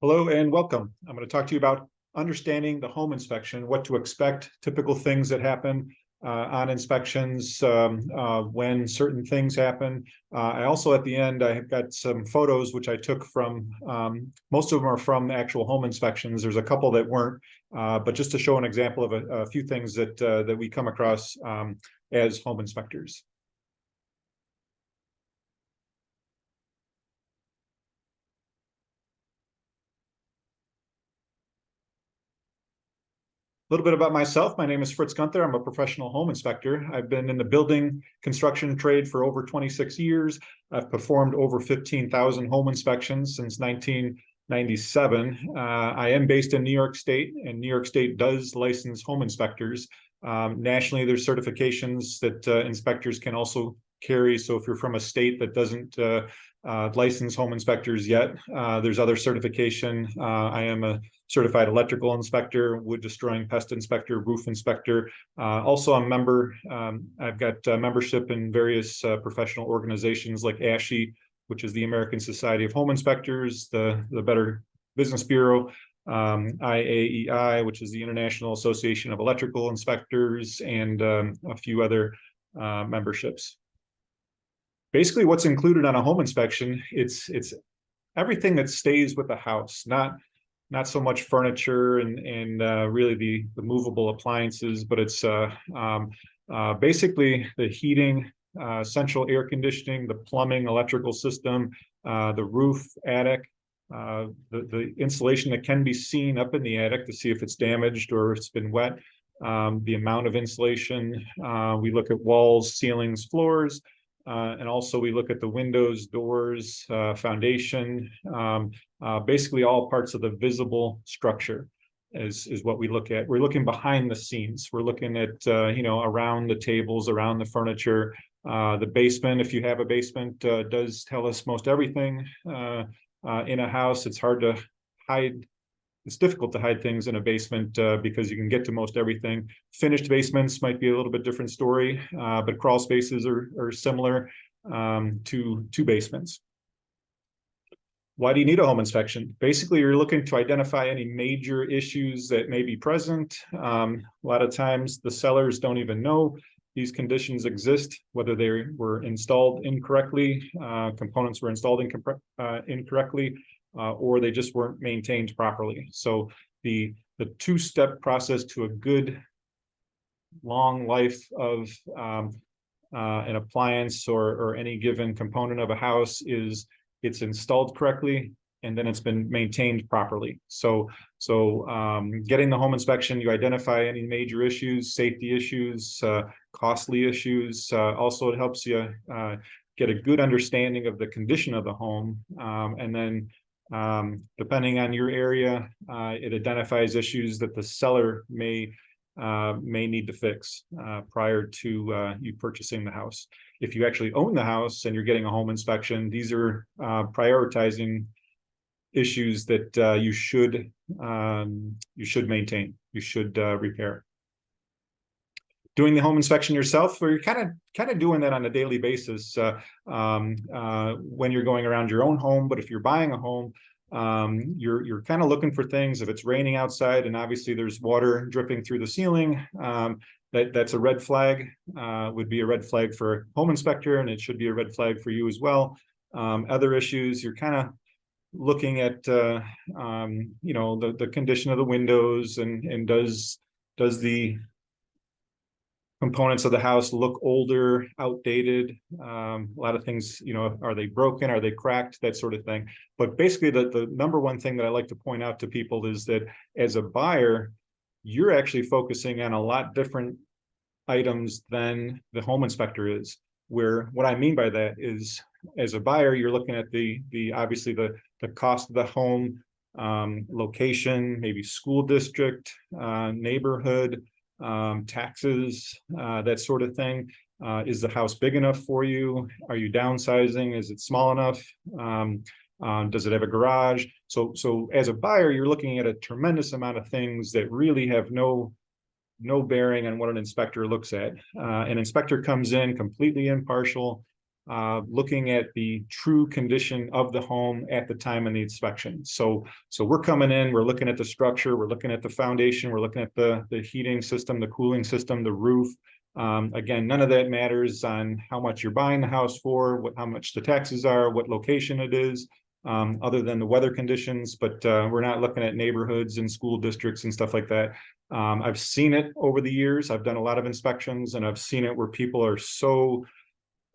Hello and welcome. I'm going to talk to you about understanding the home inspection, what to expect, typical things that happen on inspections, when certain things happen. I also, at the end, I have got some photos which I took from, most of them are from actual home inspections. There's a couple that weren't, but just to show an example of a few things that we come across as home inspectors. A little bit about myself. My name is Fritz Gunther. I'm a professional home inspector. I've been in the building construction trade for over 26 years. I've performed over 15,000 home inspections since 1997. I am based in New York State, and New York State does license home inspectors. Nationally, there's certifications that inspectors can also carry. So if you're from a state that doesn't license home inspectors yet, there's other certification. I am a certified electrical inspector, wood destroying pest inspector, roof inspector. Also, I'm a member. I've got membership in various professional organizations like ASHI, which is the American Society of Home Inspectors, the Better Business Bureau, IAEI, which is the International Association of Electrical Inspectors, and a few other memberships. Basically, what's included on a home inspection, it's everything that stays with the house, not so much furniture and really the movable appliances, but it's basically the heating, central air conditioning, the plumbing, electrical system, the roof, attic, the insulation that can be seen up in the attic to see if it's damaged or it's been wet, the amount of insulation. We look at walls, ceilings, floors. And also we look at the windows, doors, foundation, basically all parts of the visible structure is what we look at. We're looking behind the scenes. We're looking at, around the tables, around the furniture. The basement, if you have a basement, does tell us most everything in a house. It's hard to hide. It's difficult to hide things in a basement because you can get to most everything. Finished basements might be a little bit different story, but crawl spaces are similar to basements. Why do you need a home inspection? Basically, you're looking to identify any major issues that may be present. A lot of times the sellers don't even know these conditions exist, whether they were installed incorrectly, components were installed incorrectly, or they just weren't maintained properly. So the two-step process to a good long life of an appliance or any given component of a house is it's installed correctly and then it's been maintained properly. So getting the home inspection, you identify any major issues, safety issues, costly issues. Also, it helps you get a good understanding of the condition of the home, and then depending on your area, it identifies issues that the seller may need to fix prior to you purchasing the house. If you actually own the house and you're getting a home inspection, these are prioritizing issues that you should maintain, you should repair. Doing the home inspection yourself, or you're kind of doing that on a daily basis when you're going around your own home. But if you're buying a home, you're kind of looking for things. If it's raining outside and obviously there's water dripping through the ceiling, that's a red flag. Would be a red flag for a home inspector, and it should be a red flag for you as well. Other issues, you're kind of looking at the condition of the windows and does the components of the house look older, outdated. A lot of things, are they broken? Are they cracked? That sort of thing. But basically, the number one thing that I like to point out to people is that as a buyer, you're actually focusing on a lot different items than the home inspector is. Where what I mean by that is, as a buyer, you're looking at the obviously the cost of the home, location, maybe school district, neighborhood, taxes, that sort of thing. Is the house big enough for you? Are you downsizing? Is it small enough? Does it have a garage? So as a buyer, you're looking at a tremendous amount of things that really have no bearing on what an inspector looks at. An inspector comes in completely impartial. looking at the true condition of the home at the time of the inspection. So we're coming in, we're looking at the structure, we're looking at the foundation, we're looking at the heating system, the cooling system, the roof. Again, none of that matters on how much you're buying the house for, how much the taxes are, what location it is, other than the weather conditions, but we're not looking at neighborhoods and school districts and stuff like that. I've seen it over the years. I've done a lot of inspections, and I've seen it where people are so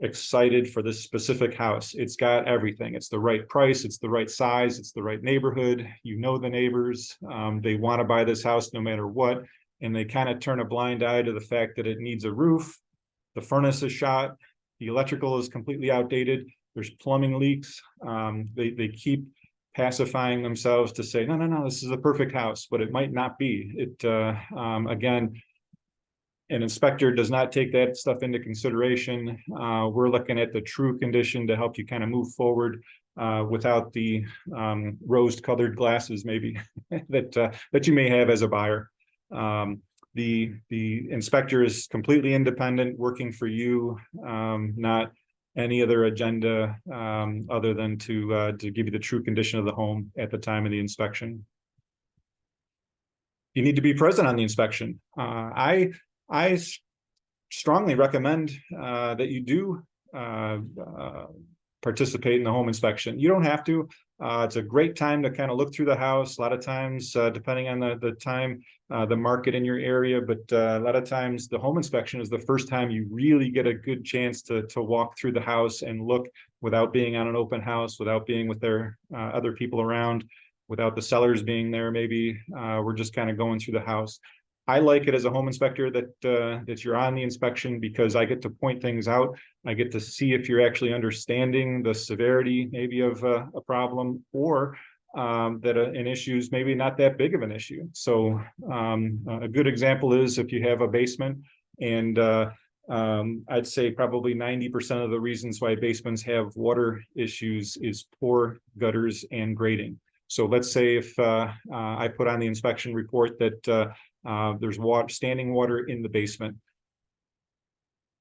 excited for this specific house. It's got everything. It's the right price, it's the right size, it's the right neighborhood. You know the neighbors. They want to buy this house no matter what. And they kind of turn a blind eye to the fact that it needs a roof, the furnace is shot, the electrical is completely outdated, there's plumbing leaks. They keep pacifying themselves to say, no, this is a perfect house, but it might not be. Again, an inspector does not take that stuff into consideration. We're looking at the true condition to help you kind of move forward without the rose-colored glasses maybe that you may have as a buyer. The inspector is completely independent, working for you, not any other agenda other than to give you the true condition of the home at the time of the inspection. You need to be present on the inspection. I strongly recommend that you do participate in the home inspection. You don't have to. It's a great time to kind of look through the house. A lot of times, depending on the time, the market in your area, but a lot of times the home inspection is the first time you really get a good chance to walk through the house and look without being on an open house, without being with their other people around, without the sellers being there. Maybe we're just kind of going through the house. I like it as a home inspector that you're on the inspection, because I get to point things out. I get to see if you're actually understanding the severity maybe of a problem, or that an issue is maybe not that big of an issue. So a good example is if you have a basement, and I'd say probably 90% of the reasons why basements have water issues is poor gutters and grading. So let's say if I put on the inspection report that there's standing water in the basement.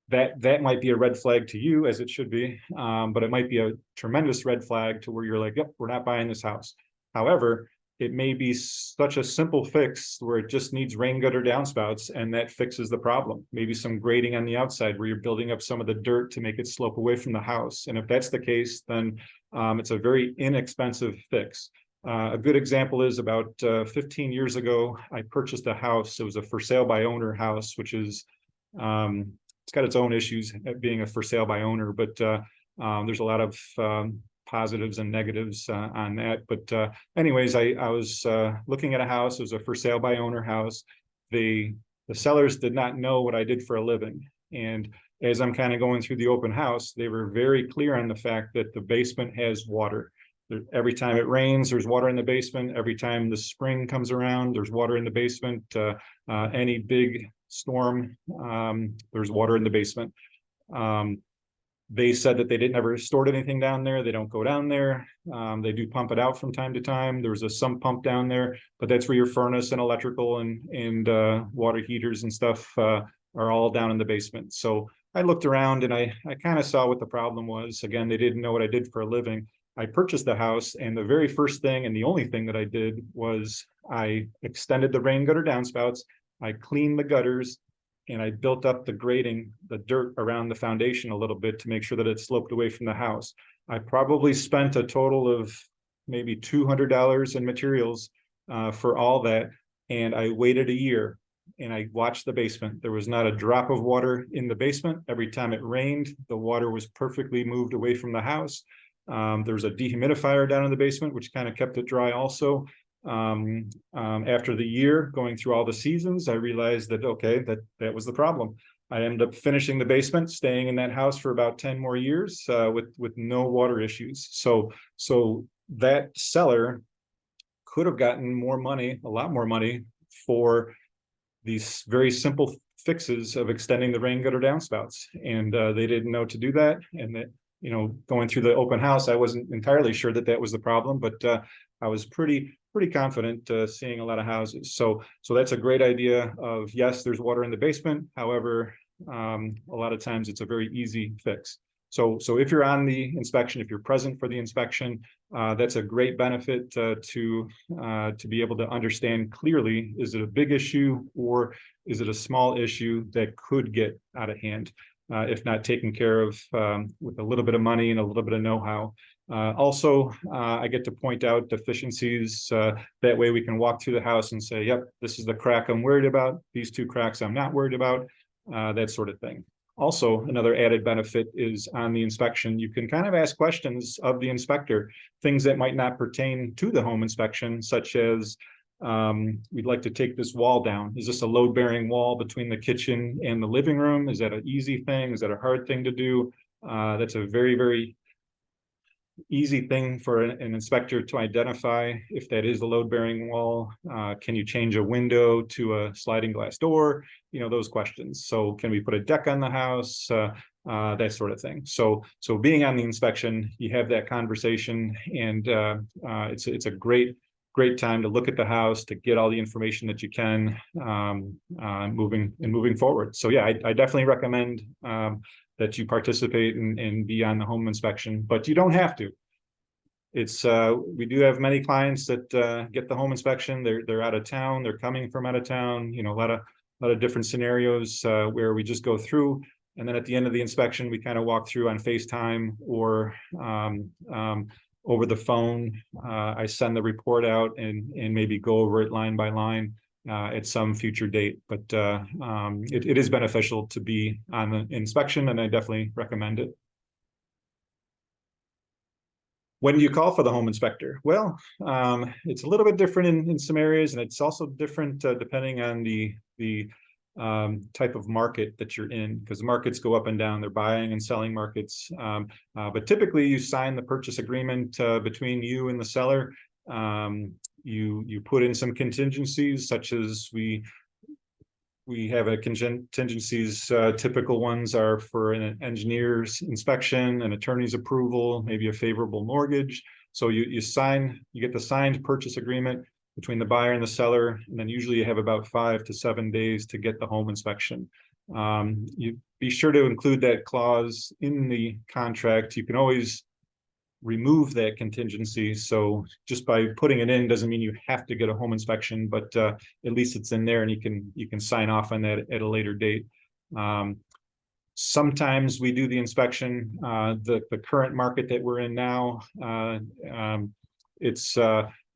That might be a red flag to you, as it should be, but it might be a tremendous red flag to where you're like, yep, we're not buying this house. However, it may be such a simple fix where it just needs rain gutter downspouts, and that fixes the problem. Maybe some grading on the outside where you're building up some of the dirt to make it slope away from the house. And if that's the case, then it's a very inexpensive fix. A good example is about 15 years ago, I purchased a house. It was a for sale by owner house, which is, it's got its own issues at being a for sale by owner, but there's a lot of positives and negatives on that. But anyways, I was looking at a house. It was a for sale by owner house. The sellers did not know what I did for a living. And as I'm kind of going through the open house, they were very clear on the fact that the basement has water. Every time it rains, there's water in the basement. Every time the spring comes around, there's water in the basement. Any big storm, there's water in the basement. They said that they didn't ever stored anything down there. They don't go down there. They do pump it out from time to time. There's a sump pump down there, but that's where your furnace and electrical and water heaters and stuff are all down in the basement. So I looked around and I kind of saw what the problem was. Again, they didn't know what I did for a living. I purchased the house, and the very first thing and the only thing that I did was I extended the rain gutter downspouts, I cleaned the gutters, and I built up the grading, the dirt around the foundation a little bit to make sure that it sloped away from the house. I probably spent a total of maybe $200 in materials for all that, and I waited a year. And I watched the basement. There was not a drop of water in the basement. Every time it rained, the water was perfectly moved away from the house. There's a dehumidifier down in the basement, which kind of kept it dry also. After the year, going through all the seasons, I realized that, okay, that was the problem. I ended up finishing the basement, staying in that house for about 10 more years with no water issues. So that seller could have gotten more money, a lot more money, for these very simple fixes of extending the rain gutter downspouts. And they didn't know to do that. And that, going through the open house, I wasn't entirely sure that was the problem, but I was pretty confident seeing a lot of houses. So that's a great idea of, yes, there's water in the basement. However, a lot of times it's a very easy fix. So if you're on the inspection, if you're present for the inspection, that's a great benefit to be able to understand clearly, is it a big issue or is it a small issue that could get out of hand if not taken care of with a little bit of money and a little bit of know-how. Also, I get to point out deficiencies. That way we can walk through the house and say, yep, this is the crack I'm worried about. These two cracks I'm not worried about, that sort of thing. Also, another added benefit is on the inspection, you can kind of ask questions of the inspector, things that might not pertain to the home inspection, such as, we'd like to take this wall down. Is this a load-bearing wall between the kitchen and the living room? Is that an easy thing? Is that a hard thing to do? That's a very, very easy thing for an inspector to identify if that is a load-bearing wall. Can you change a window to a sliding glass door? You know, those questions. So can we put a deck on the house? That sort of thing. So being on the inspection, you have that conversation, and it's a great time to look at the house, to get all the information that you can moving forward. So yeah, I definitely recommend that you participate and be on the home inspection, but you don't have to. It's we do have many clients that get the home inspection. They're out of town. They're coming from out of town. You know, a lot of different scenarios where we just go through, and then at the end of the inspection, we kind of walk through on FaceTime or over the phone. I send the report out and maybe go over it line by line at some future date. But it is beneficial to be on the inspection, and I definitely recommend it. When do you call for the home inspector? Well, it's a little bit different in some areas, and it's also different depending on the type of market that you're in, because markets go up and down. They're buying and selling markets. But typically you sign the purchase agreement between you and the seller. You put in some contingencies, such as we have a contingencies. Typical ones are for an engineer's inspection, an attorney's approval, maybe a favorable mortgage. So you get the signed purchase agreement between the buyer and the seller, and then usually you have about 5 to 7 days to get the home inspection. You be sure to include that clause in the contract. You can always remove that contingency. So just by putting it in doesn't mean you have to get a home inspection, but at least it's in there, and you can sign off on that at a later date. Sometimes we do the inspection. The current market that we're in now, it's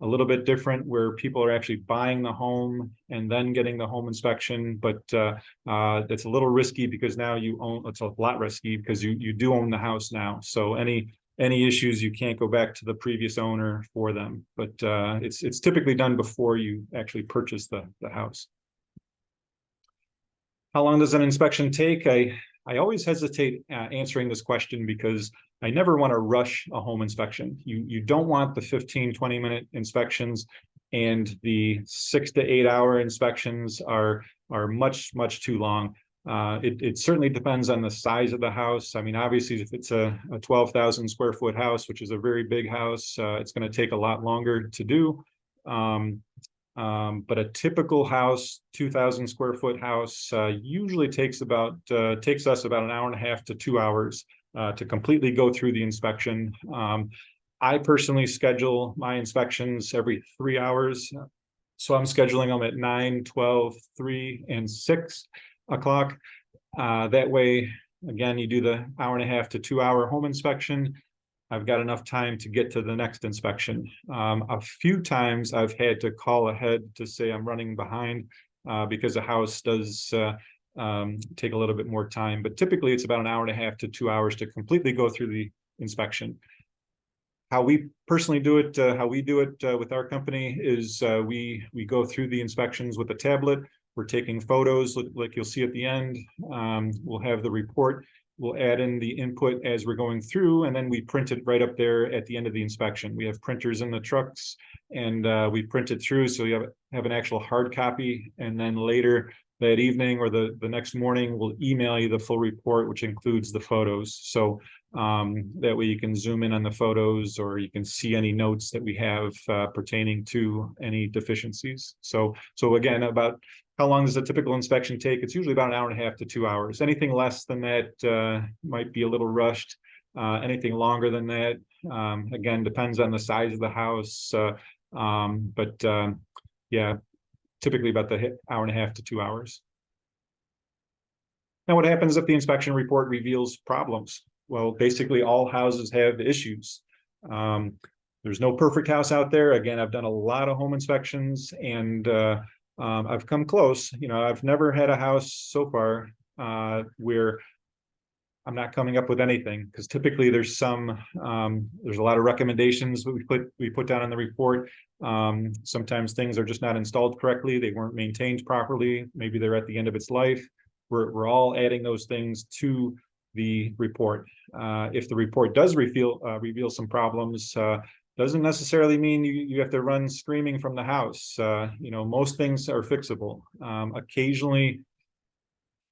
a little bit different, where people are actually buying the home and then getting the home inspection. But it's a little risky, because now it's a lot risky because you do own the house now. So any issues, you can't go back to the previous owner for them. But it's typically done before you actually purchase the house. How long does an inspection take? I always hesitate answering this question, because I never want to rush a home inspection. You don't want the 15-20 minute inspections, and the 6 to 8 hour inspections are much too long. It certainly depends on the size of the house. I mean, obviously, if it's a 12,000 square foot house, which is a very big house, it's going to take a lot longer to do. But a typical house, 2,000 square foot house, usually takes us about an hour and a half to 2 hours to completely go through the inspection. I personally schedule my inspections every 3 hours. So I'm scheduling them at 9, 12, 3, and 6 o'clock. That way, again, you do the hour and a half to 2 hour home inspection. I've got enough time to get to the next inspection. A few times I've had to call ahead to say I'm running behind because the house does take a little bit more time. But typically it's about an hour and a half to 2 hours to completely go through the inspection. How we personally do it, how we do it with our company is we go through the inspections with a tablet. We're taking photos like you'll see at the end. We'll have the report. We'll add in the input as we're going through, and then we print it right up there at the end of the inspection. We have printers in the trucks, and we print it through, so you have an actual hard copy, and then later that evening or the next morning, we'll email you the full report, which includes the photos. So that way you can zoom in on the photos, or you can see any notes that we have pertaining to any deficiencies. So again, about how long does a typical inspection take? It's usually about an hour and a half to 2 hours. Anything less than that might be a little rushed. Anything longer than that, again, depends on the size of the house. Yeah, typically about the hour and a half to 2 hours. Now, what happens if the inspection report reveals problems? Well, basically all houses have issues. There's no perfect house out there. Again, I've done a lot of home inspections, and I've come close. I've never had a house so far where I'm not coming up with anything, because typically there's a lot of recommendations that we put down in the report. Sometimes things are just not installed correctly. They weren't maintained properly. Maybe they're at the end of its life. We're all adding those things to the report. If the report does reveal some problems, doesn't necessarily mean you have to run screaming from the house. Most things are fixable. Occasionally,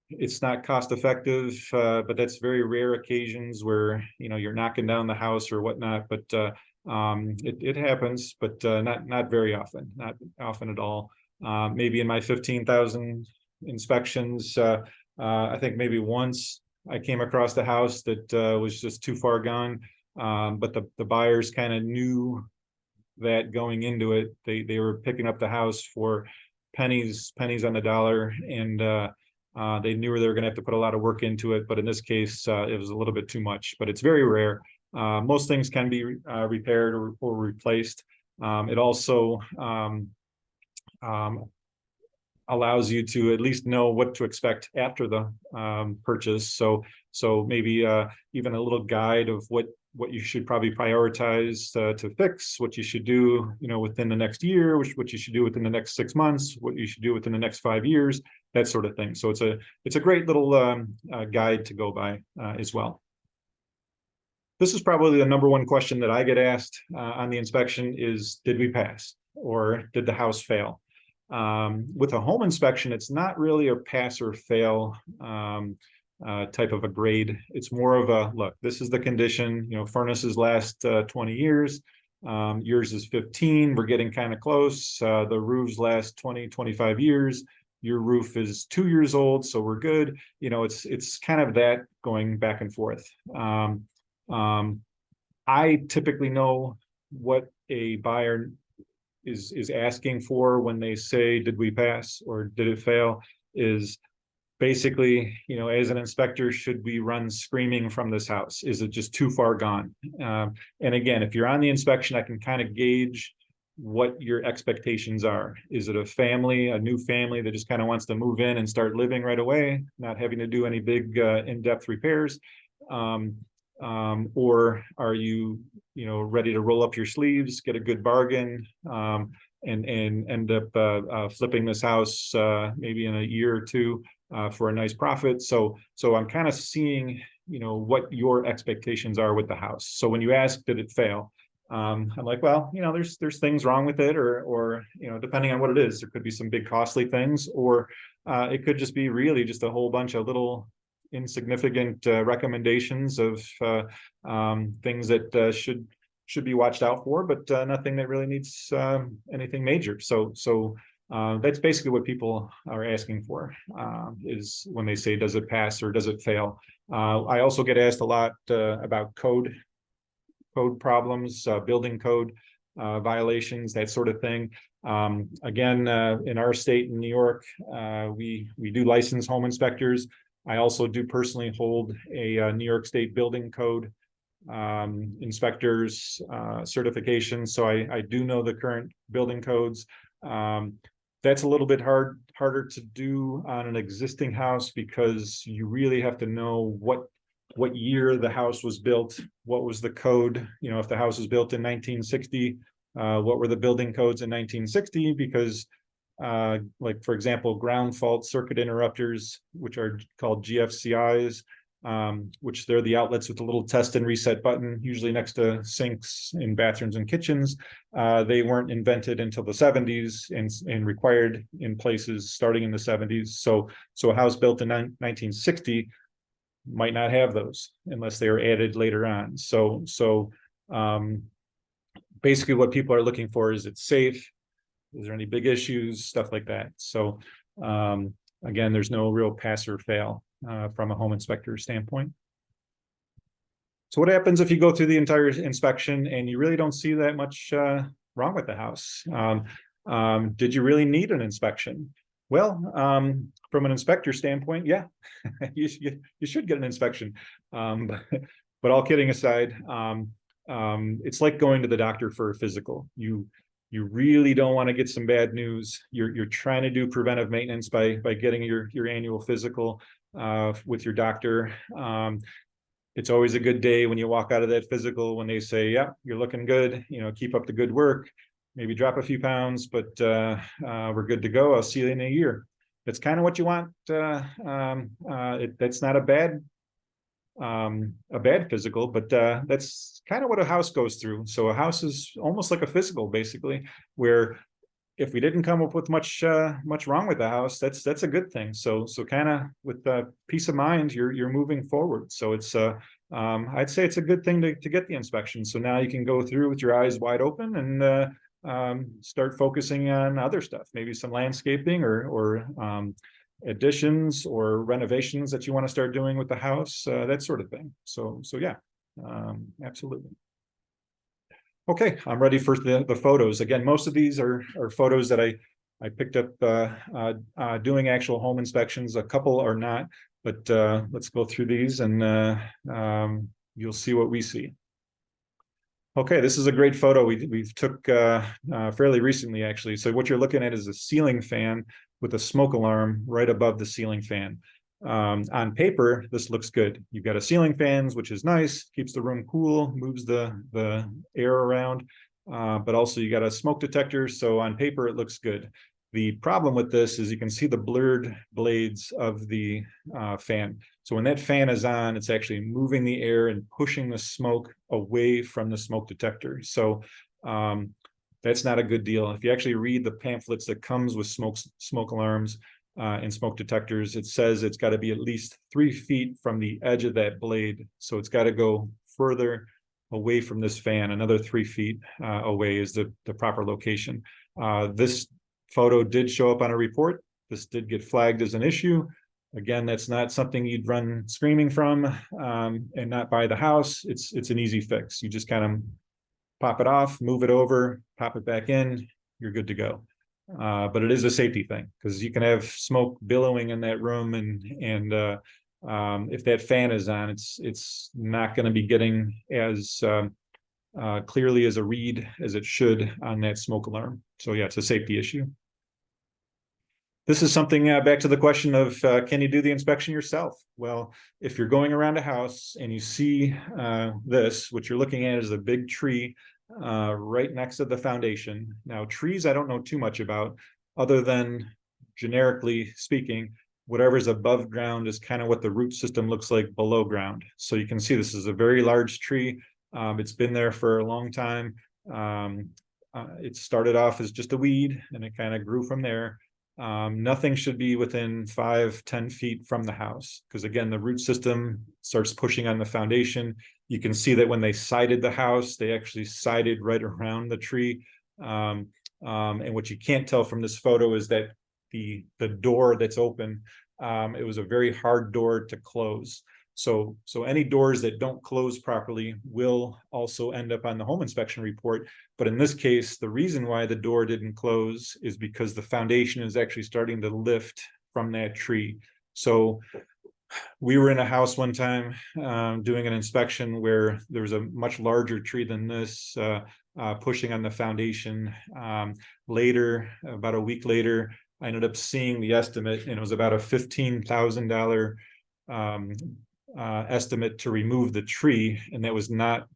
it's not cost effective, but that's very rare occasions where you're knocking down the house or whatnot. But it happens, but not very often, not often at all. Maybe in my 15,000 inspections, I think maybe once I came across the house that was just too far gone. But the buyers kind of knew that going into it. They were picking up the house for pennies on the dollar, and they knew they were going to have to put a lot of work into it. But in this case, it was a little bit too much. But it's very rare. Most things can be repaired or replaced. It also allows you to at least know what to expect after the purchase. So maybe even a little guide of what you should probably prioritize to fix, what you should do, within the next year, what you should do within the next 6 months, what you should do within the next 5 years, that sort of thing. So it's a great little guide to go by as well. This is probably the number one question that I get asked on the inspection is, did we pass, or did the house fail? With a home inspection, it's not really a pass or fail type of a grade. It's more of a, look, this is the condition. Furnaces last 20 years. Yours is 15. We're getting kind of close. The roofs last 20, 25 years. Your roof is 2 years old, so we're good. It's kind of that going back and forth. I typically know what a buyer is asking for when they say, did we pass or did it fail, is basically, as an inspector, should we run screaming from this house? Is it just too far gone? And again, if you're on the inspection, I can kind of gauge what your expectations are. Is it a new family that just kind of wants to move in and start living right away, not having to do any big in-depth repairs? Or are you, ready to roll up your sleeves, get a good bargain, and end up flipping this house maybe in a year or two for a nice profit? So I'm kind of seeing, what your expectations are with the house. So when you ask, did it fail? I'm like, well, there's things wrong with it, or depending on what it is, there could be some big costly things, or it could just be really just a whole bunch of little insignificant recommendations of things that should be watched out for, but nothing that really needs anything major. So that's basically what people are asking for, is when they say, does it pass or does it fail? I also get asked a lot about code problems, building code violations, that sort of thing. Again, in our state, in New York, we do license home inspectors. I also do personally hold a New York State building code inspectors certification. So I do know the current building codes. That's a little bit harder to do on an existing house, because you really have to know what year the house was built, what was the code. If the house was built in 1960, what were the building codes in 1960? Because like, for example, ground fault circuit interrupters, which are called GFCIs, which they're the outlets with the little test and reset button, usually next to sinks in bathrooms and kitchens. They weren't invented until the 70s and required in places starting in the 70s. So a house built in 1960 might not have those unless they were added later on. So basically what people are looking for is, it's safe. Is there any big issues, stuff like that. So again, there's no real pass or fail from a home inspector standpoint. So what happens if you go through the entire inspection and you really don't see that much wrong with the house? Did you really need an inspection? Well, from an inspector standpoint, yeah, you should get an inspection. But all kidding aside, it's like going to the doctor for a physical. You really don't want to get some bad news. You're trying to do preventive maintenance by getting your annual physical with your doctor. It's always a good day when you walk out of that physical when they say, yeah, you're looking good, keep up the good work, maybe drop a few pounds, but we're good to go. I'll see you in a year. That's kind of what you want. That's not a bad physical, but that's kind of what a house goes through. So a house is almost like a physical, basically, where if we didn't come up with much wrong with the house, that's a good thing. So kind of with peace of mind, you're moving forward. So it's I'd say it's a good thing to get the inspection. So now you can go through with your eyes wide open and start focusing on other stuff, maybe some landscaping or additions or renovations that you want to start doing with the house, that sort of thing. So yeah, absolutely. Okay, I'm ready for the photos. Again, most of these are photos that I picked up doing actual home inspections. A couple are not, but let's go through these and you'll see what we see. Okay, this is a great photo we took fairly recently, actually. So what you're looking at is a ceiling fan with a smoke alarm right above the ceiling fan. On paper, this looks good. You've got a ceiling fans, which is nice, keeps the room cool, moves the air around, but also you got a smoke detector. So on paper, it looks good. The problem with this is you can see the blurred blades of the fan. So when that fan is on, it's actually moving the air and pushing the smoke away from the smoke detector. So that's not a good deal. If you actually read the pamphlets that comes with smoke alarms and smoke detectors, it says it's got to be at least 3 feet from the edge of that blade. So it's got to go further away from this fan. Another 3 feet away is the proper location. This photo did show up on a report. This did get flagged as an issue. Again, that's not something you'd run screaming from and not buy the house. It's an easy fix. You just kind of pop it off, move it over, pop it back in, you're good to go. But it is a safety thing because you can have smoke billowing in that room, and if that fan is on, it's not going to be getting as clearly as a read as it should on that smoke alarm. So yeah, it's a safety issue. This is something back to the question of can you do the inspection yourself? Well, if you're going around a house and you see this, what you're looking at is a big tree right next to the foundation. Now, trees I don't know too much about, other than generically speaking, whatever's above ground is kind of what the root system looks like below ground. So you can see this is a very large tree. It's been there for a long time. It started off as just a weed and it kind of grew from there. Nothing should be within 5-10 feet from the house, because again, the root system starts pushing on the foundation. You can see that when they sided the house, they actually sided right around the tree. And what you can't tell from this photo is that the door that's open, it was a very hard door to close. So any doors that don't close properly will also end up on the home inspection report. But in this case, the reason why the door didn't close is because the foundation is actually starting to lift from that tree. So we were in a house one time doing an inspection where there was a much larger tree than this pushing on the foundation. Later, about a week later, I ended up seeing the estimate, and it was about a $15,000 estimate to remove the tree, and that was not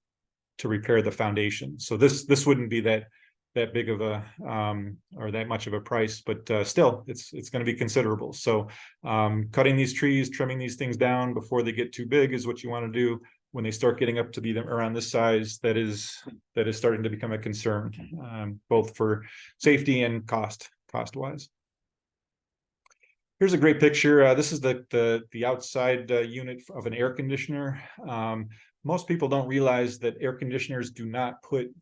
to repair the foundation. So this wouldn't be that big of a or that much of a price, but still it's going to be considerable. So cutting these trees, trimming these things down before they get too big is what you want to do. When they start getting up to be around this size, that is starting to become a concern, both for safety and cost wise. Here's a great picture. This is the outside unit of an air conditioner. Most people don't realize that air conditioners do not put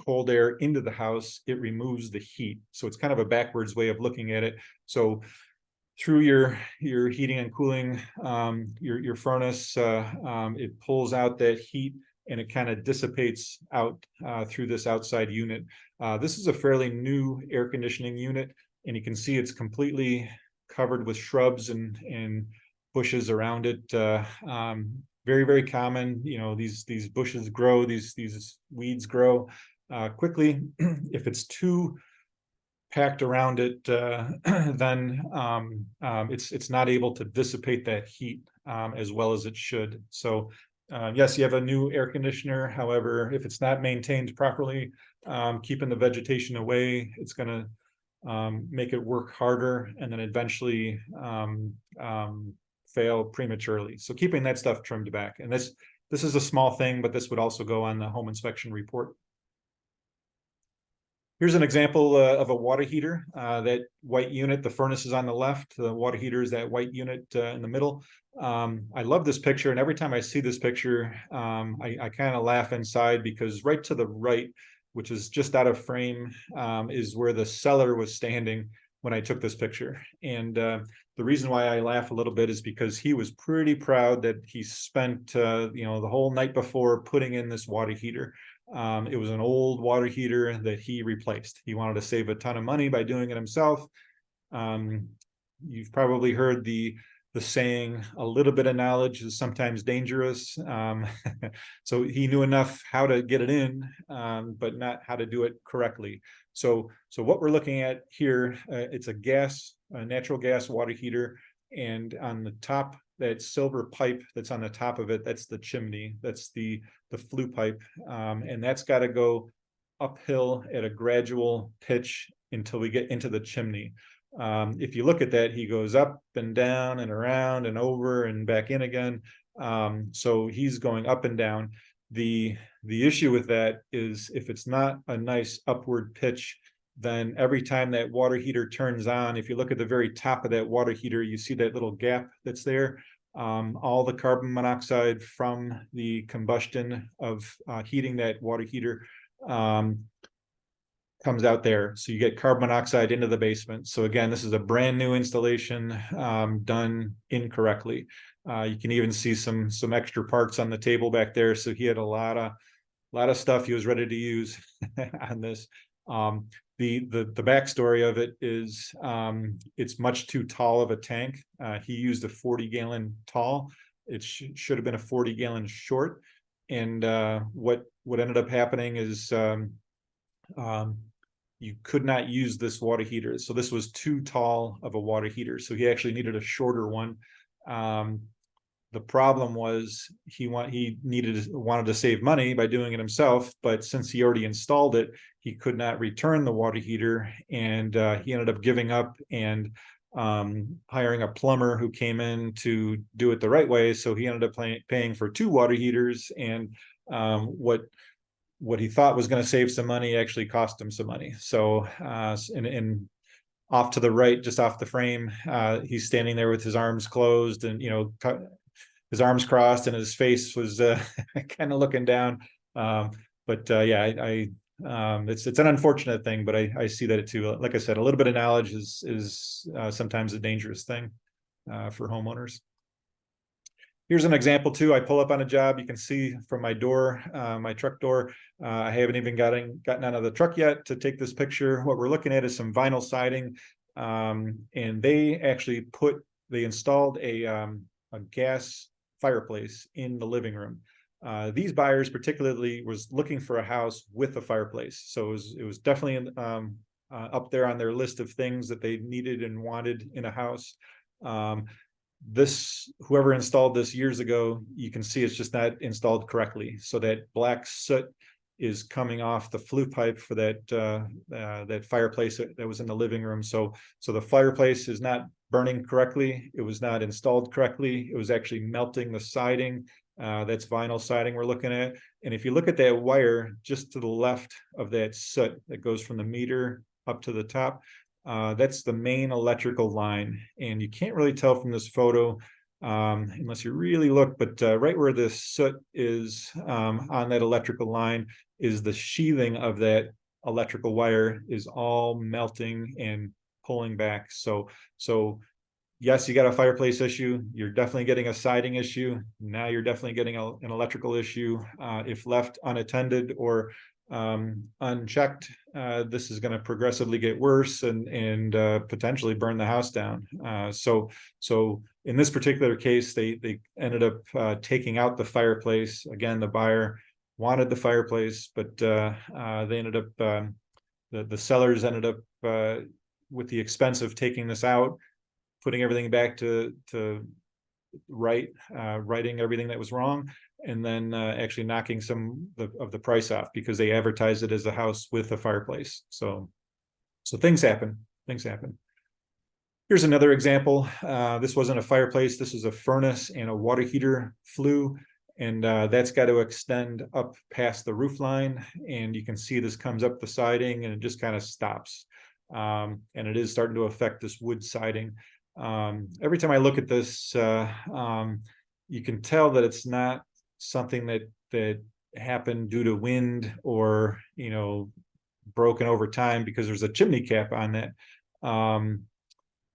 cold air into the house. It removes the heat. So it's kind of a backwards way of looking at it. So through your heating and cooling, your furnace, it pulls out that heat and it kind of dissipates out through this outside unit. This is a fairly new air conditioning unit, and you can see it's completely covered with shrubs and bushes around it. Very, very common. You know, these bushes grow, these weeds grow quickly. If it's too packed around it, then it's not able to dissipate that heat as well as it should. So yes, you have a new air conditioner. However, if it's not maintained properly, keeping the vegetation away, it's going to make it work harder and then eventually fail prematurely. So keeping that stuff trimmed back. And this is a small thing, but this would also go on the home inspection report. Here's an example of a water heater. That white unit, the furnace is on the left. The water heater is that white unit in the middle. I love this picture, and every time I see this picture, I kind of laugh inside, because right to the right, which is just out of frame, is where the seller was standing when I took this picture. And the reason why I laugh a little bit is because he was pretty proud that he spent you know, the whole night before putting in this water heater. It was an old water heater that he replaced. He wanted to save a ton of money by doing it himself. You've probably heard the saying, a little bit of knowledge is sometimes dangerous. So he knew enough how to get it in, but not how to do it correctly. So what we're looking at here, it's a natural gas water heater, and on the top, that silver pipe that's on the top of it, that's the chimney, that's the flue pipe, and that's got to go uphill at a gradual pitch until we get into the chimney. If you look at that, he goes up and down and around and over and back in again. So he's going up and down. The issue with that is, if it's not a nice upward pitch, then every time that water heater turns on, if you look at the very top of that water heater, you see that little gap that's there. All the carbon monoxide from the combustion of heating that water heater comes out there. So you get carbon monoxide into the basement. So again, this is a brand new installation done incorrectly. You can even see some extra parts on the table back there. So he had a lot of stuff he was ready to use on this. The backstory of it is it's much too tall of a tank. He used a 40-gallon tall. It should have been a 40-gallon short. And what ended up happening is you could not use this water heater. So this was too tall of a water heater. So he actually needed a shorter one. The problem was he wanted to save money by doing it himself, but since he already installed it, he could not return the water heater, and he ended up giving up and hiring a plumber who came in to do it the right way. So he ended up paying for 2 water heaters, and what he thought was going to save some money actually cost him some money. So and off to the right, just off the frame, he's standing there with his arms closed, and his arms crossed, and his face was kind of looking down. Yeah, it's an unfortunate thing, but I see that too. Like I said, a little bit of knowledge is sometimes a dangerous thing for homeowners. Here's an example too. I pull up on a job. You can see from my door, my truck door. I haven't even gotten out of the truck yet to take this picture. What we're looking at is some vinyl siding, and they installed a gas fireplace in the living room. These buyers particularly was looking for a house with a fireplace, so it was definitely up there on their list of things that they needed and wanted in a house. Whoever installed this years ago, you can see it's just not installed correctly. So that black soot is coming off the flue pipe for that fireplace that was in the living room. So the fireplace is not burning correctly. It was not installed correctly. It was actually melting the siding. That's vinyl siding we're looking at. And if you look at that wire just to the left of that soot that goes from the meter up to the top, that's the main electrical line. And you can't really tell from this photo unless you really look, but right where this soot is on that electrical line is the sheathing of that electrical wire is all melting and pulling back. So yes, you got a fireplace issue. You're definitely getting a siding issue. Now you're definitely getting an electrical issue. If left unattended or unchecked, this is going to progressively get worse and potentially burn the house down. So in this particular case, they ended up taking out the fireplace. Again, the buyer wanted the fireplace, but they ended up the sellers ended up with the expense of taking this out, putting everything back to writing everything that was wrong, and then actually knocking some of the price off because they advertised it as a house with a fireplace. So things happen. Things happen. Here's another example. This wasn't a fireplace. This is a furnace and a water heater flue. And that's got to extend up past the roof line. And you can see this comes up the siding and it just kind of stops. And it is starting to affect this wood siding. Every time I look at this, you can tell that it's not something that happened due to wind or, broken over time, because there's a chimney cap on that,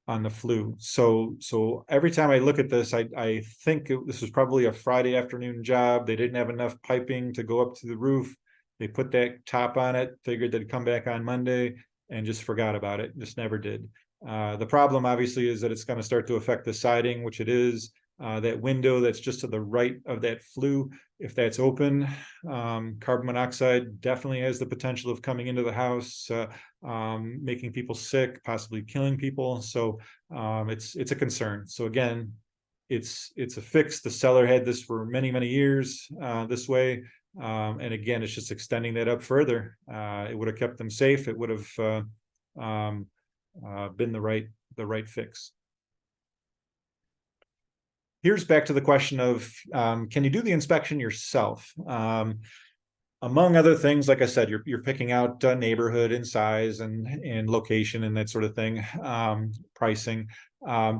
on the flue. So every time I look at this, I think this was probably a Friday afternoon job. They didn't have enough piping to go up to the roof. They put that top on it, figured they'd come back on Monday, and just forgot about it. Just never did. The problem obviously is that it's going to start to affect the siding, which it is. That window that's just to the right of that flue, if that's open, carbon monoxide definitely has the potential of coming into the house, making people sick, possibly killing people. So it's a concern. So again, it's a fix. The seller had this for many years this way. And again, it's just extending that up further. It would have kept them safe. It would have been the right fix. Here's back to the question of, can you do the inspection yourself? Among other things, like I said, you're picking out neighborhood and size and location and that sort of thing, pricing.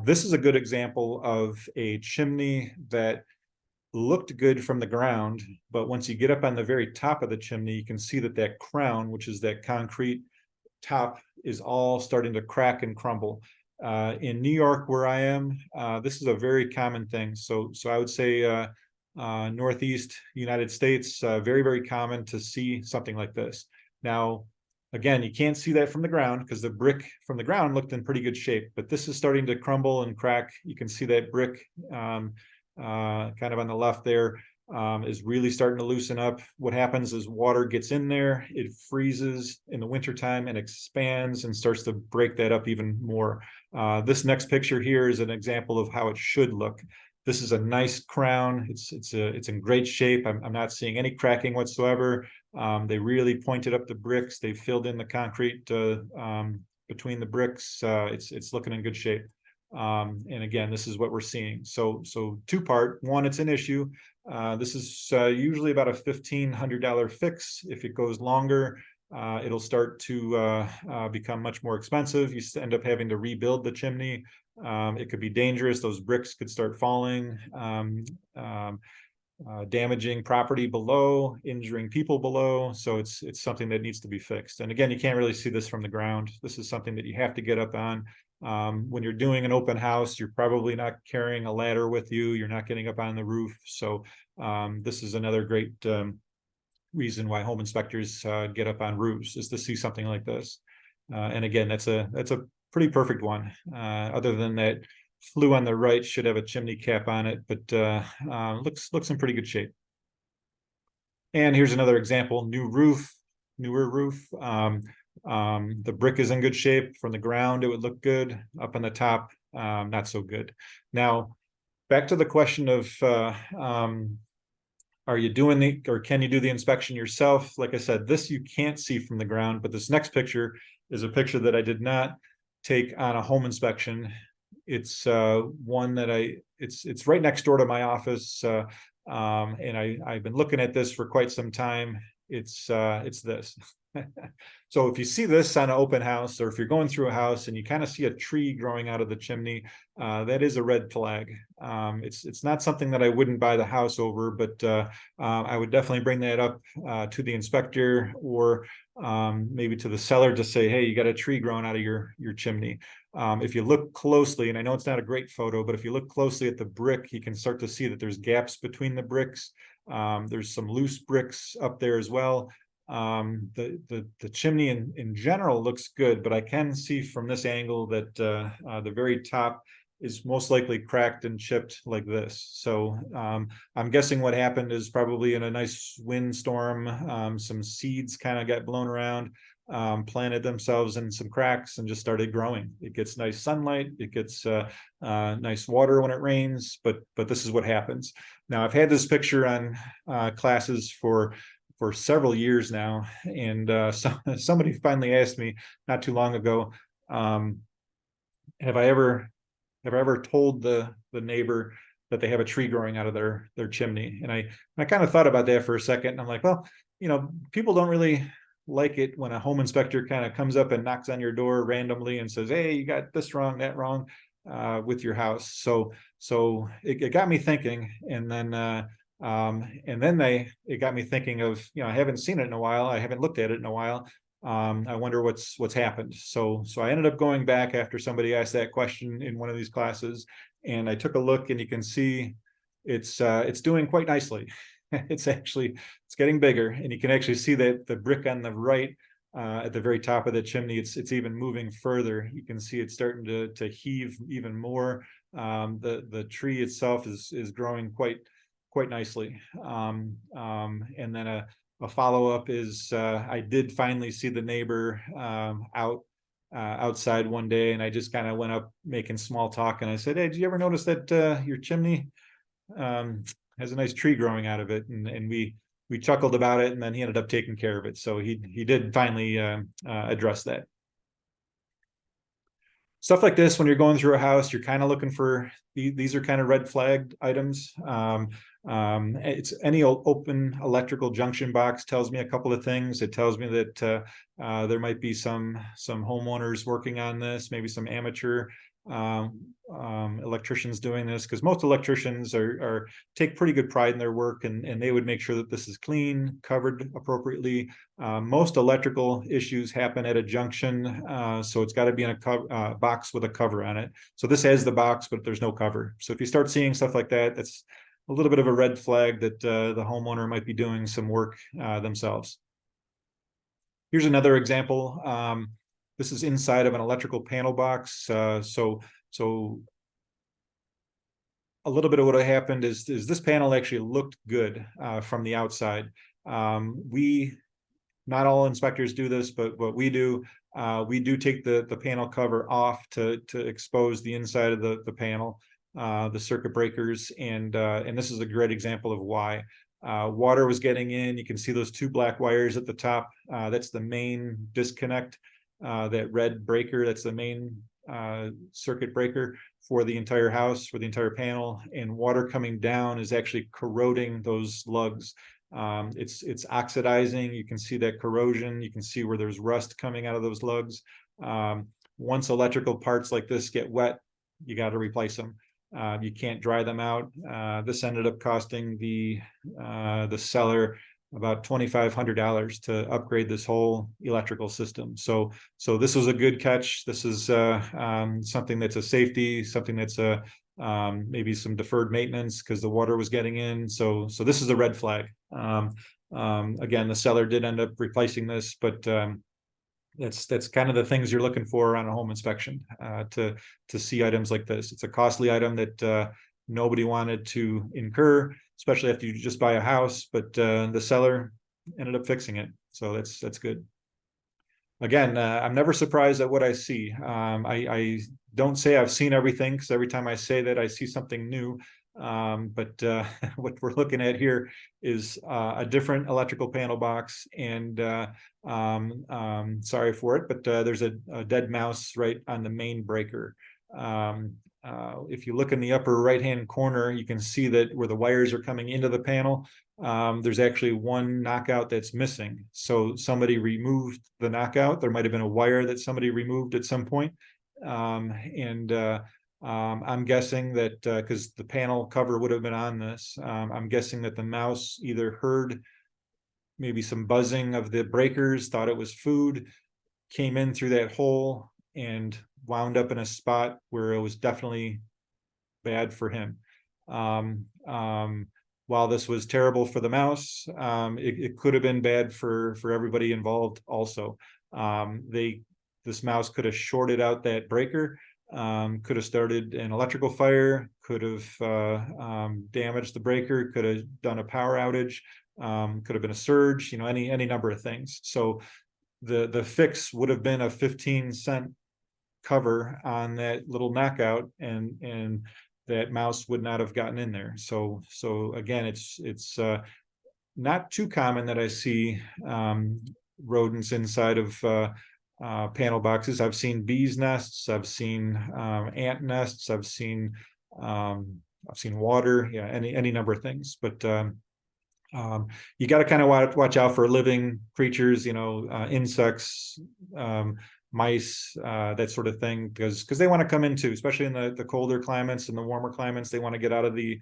This is a good example of a chimney that looked good from the ground, but once you get up on the very top of the chimney, you can see that crown, which is that concrete top, is all starting to crack and crumble. In New York, where I am, this is a very common thing. So I would say Northeast United States, very common to see something like this. Now, again, you can't see that from the ground because the brick from the ground looked in pretty good shape, but this is starting to crumble and crack. You can see that brick kind of on the left there is really starting to loosen up. What happens is water gets in there, it freezes in the wintertime and expands and starts to break that up even more. This next picture here is an example of how it should look. This is a nice crown. It's in great shape. I'm not seeing any cracking whatsoever. They really pointed up the bricks. They filled in the concrete between the bricks. It's looking in good shape. And again, this is what we're seeing. So two-part. One, it's an issue. This is usually about a $1,500 fix. If it goes longer, it'll start to become much more expensive. You end up having to rebuild the chimney. It could be dangerous. Those bricks could start falling, damaging property below, injuring people below. So it's something that needs to be fixed. And again, you can't really see this from the ground. This is something that you have to get up on. When you're doing an open house, you're probably not carrying a ladder with you. You're not getting up on the roof. So this is another great reason why home inspectors get up on roofs, is to see something like this. And again, that's a pretty perfect one. Other than that, flue on the right should have a chimney cap on it, but looks in pretty good shape. And here's another example: newer roof. The brick is in good shape. From the ground, it would look good. Up on the top, not so good. Now, back to the question of are you doing or can you do the inspection yourself? Like I said, this you can't see from the ground, but this next picture is a picture that I did not take on a home inspection. It's one that it's right next door to my office, and I've been looking at this for quite some time. It's this. So if you see this on an open house, or if you're going through a house and you kind of see a tree growing out of the chimney, that is a red flag. It's not something that I wouldn't buy the house over, but I would definitely bring that up to the inspector, or maybe to the seller to say, hey, you got a tree growing out of your chimney. If you look closely, and I know it's not a great photo, but if you look closely at the brick, you can start to see that there's gaps between the bricks. There's some loose bricks up there as well. The chimney in general looks good, but I can see from this angle that the very top is most likely cracked and chipped like this. So I'm guessing what happened is probably in a nice windstorm, some seeds kind of got blown around, planted themselves in some cracks and just started growing. It gets nice sunlight, it gets nice water when it rains, but this is what happens. Now, I've had this picture on classes for several years now, and somebody finally asked me not too long ago, have I ever told the neighbor that they have a tree growing out of their chimney? And I kind of thought about that for a second, and I'm like, well, people don't really like it when a home inspector kind of comes up and knocks on your door randomly and says, hey, you got this wrong, that wrong with your house. So it got me thinking, and then it got me thinking of, I haven't seen it in a while. I haven't looked at it in a while. I wonder what's happened. So I ended up going back after somebody asked that question in one of these classes, and I took a look, and you can see it's doing quite nicely. It's getting bigger, and you can actually see that the brick on the right at the very top of the chimney, it's even moving further. You can see it's starting to heave even more. The tree itself is growing quite nicely. And then a follow-up is I did finally see the neighbor outside one day, and I just kind of went up making small talk, and I said, hey, did you ever notice that your chimney has a nice tree growing out of it? And we chuckled about it, and then he ended up taking care of it. So he did finally address that. Stuff like this, when you're going through a house, you're kind of looking for, these are kind of red flagged items. It's any open electrical junction box tells me a couple of things. It tells me that there might be some homeowners working on this, maybe some amateur electricians doing this, because most electricians take pretty good pride in their work, and they would make sure that this is clean, covered appropriately. Most electrical issues happen at a junction, so it's got to be in a box with a cover on it. So this has the box, but there's no cover. So if you start seeing stuff like that, that's a little bit of a red flag that the homeowner might be doing some work themselves. Here's another example. This is inside of an electrical panel box. So a little bit of what happened is this panel actually looked good from the outside. Not all inspectors do this, but what we do take the panel cover off to expose the inside of the panel, the circuit breakers, and this is a great example of why. Water was getting in. You can see those two black wires at the top. That's the main disconnect. That red breaker, that's the main circuit breaker for the entire house, for the entire panel, and water coming down is actually corroding those lugs. It's oxidizing. You can see that corrosion. You can see where there's rust coming out of those lugs. Once electrical parts like this get wet, you got to replace them. You can't dry them out. This ended up costing the seller about $2,500 to upgrade this whole electrical system. So this was a good catch. This is something that's a safety, something that's maybe some deferred maintenance because the water was getting in. So this is a red flag. Again, the seller did end up replacing this, but that's kind of the things you're looking for on a home inspection to see items like this. It's a costly item that nobody wanted to incur, especially after you just buy a house, but the seller ended up fixing it. So that's good. Again, I'm never surprised at what I see. I don't say I've seen everything, because every time I say that, I see something new. But what we're looking at here is a different electrical panel box, and sorry for it, but there's a dead mouse right on the main breaker. if you look in the upper right-hand corner, you can see that where the wires are coming into the panel, there's actually one knockout that's missing. So somebody removed the knockout. There might have been a wire that somebody removed at some point. I'm guessing that because the panel cover would have been on this, I'm guessing that the mouse either heard maybe some buzzing of the breakers, thought it was food, came in through that hole and wound up in a spot where it was definitely bad for him. While this was terrible for the mouse, it could have been bad for everybody involved also. This mouse could have shorted out that breaker, could have started an electrical fire, could have damaged the breaker, could have done a power outage, could have been a surge, any number of things. So the fix would have been a 15-cent cover on that little knockout, and that mouse would not have gotten in there. So again, it's not too common that I see rodents inside of panel boxes. I've seen bees nests, I've seen ant nests, I've seen water, yeah, any number of things. But you got to kind of watch out for living creatures, insects, mice, that sort of thing, because they want to come into, especially in the colder climates and the warmer climates, they want to get out of the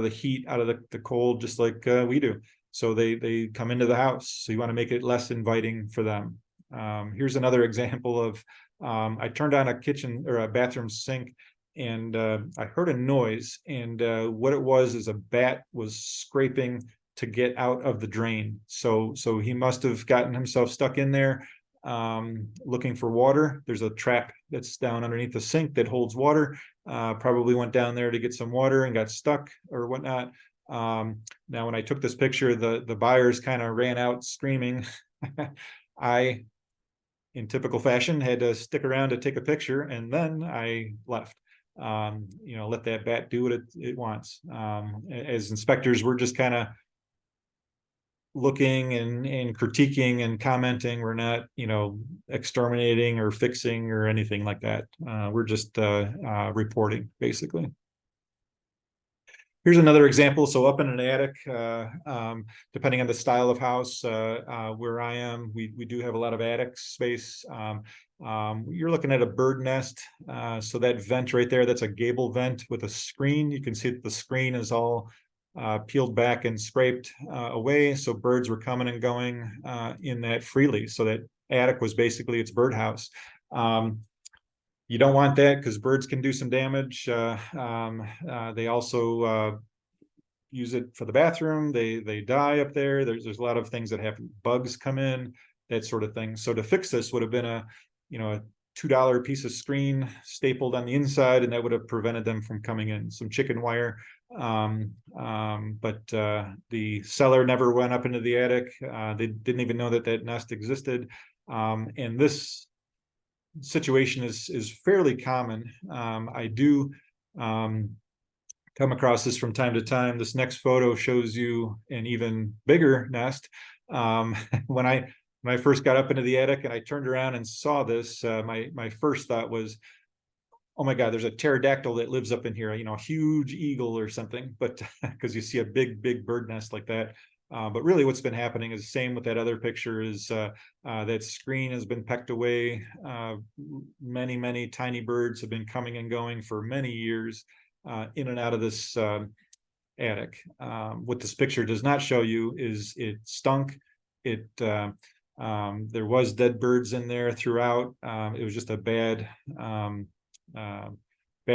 heat, out of the cold, just like we do. So they come into the house. So you want to make it less inviting for them. Here's another example of I turned on a kitchen or a bathroom sink, and I heard a noise, and what it was is a bat was scraping to get out of the drain. So he must have gotten himself stuck in there, looking for water. There's a trap that's down underneath the sink that holds water. Probably went down there to get some water and got stuck or whatnot. Now, when I took this picture, the buyers kind of ran out screaming. I, in typical fashion, had to stick around to take a picture, and then I left. Let that bat do what it wants. As inspectors, we're just kind of looking and critiquing and commenting. We're not, exterminating or fixing or anything like that. We're just reporting, basically. Here's another example. So up in an attic, depending on the style of house, where I am, we do have a lot of attic space. You're looking at a bird nest. So that vent right there, that's a gable vent with a screen. You can see that the screen is all peeled back and scraped away. So birds were coming and going in that freely. So that attic was basically its birdhouse. You don't want that because birds can do some damage. They also use it for the bathroom. They die up there. There's a lot of things that happen. Bugs come in, that sort of thing. So to fix this would have been a $2 piece of screen stapled on the inside, and that would have prevented them from coming in. Some chicken wire. But the seller never went up into the attic. They didn't even know that nest existed. And this situation is fairly common. I do come across this from time to time. This next photo shows you an even bigger nest. When I first got up into the attic and I turned around and saw this, my first thought was, oh my God, there's a pterodactyl that lives up in here, a huge eagle or something. But because you see a big bird nest like that. But really what's been happening is the same with that other picture, is that screen has been pecked away. Many tiny birds have been coming and going for many years in and out of this attic. What this picture does not show you is it stunk. There was dead birds in there throughout. It was just a bad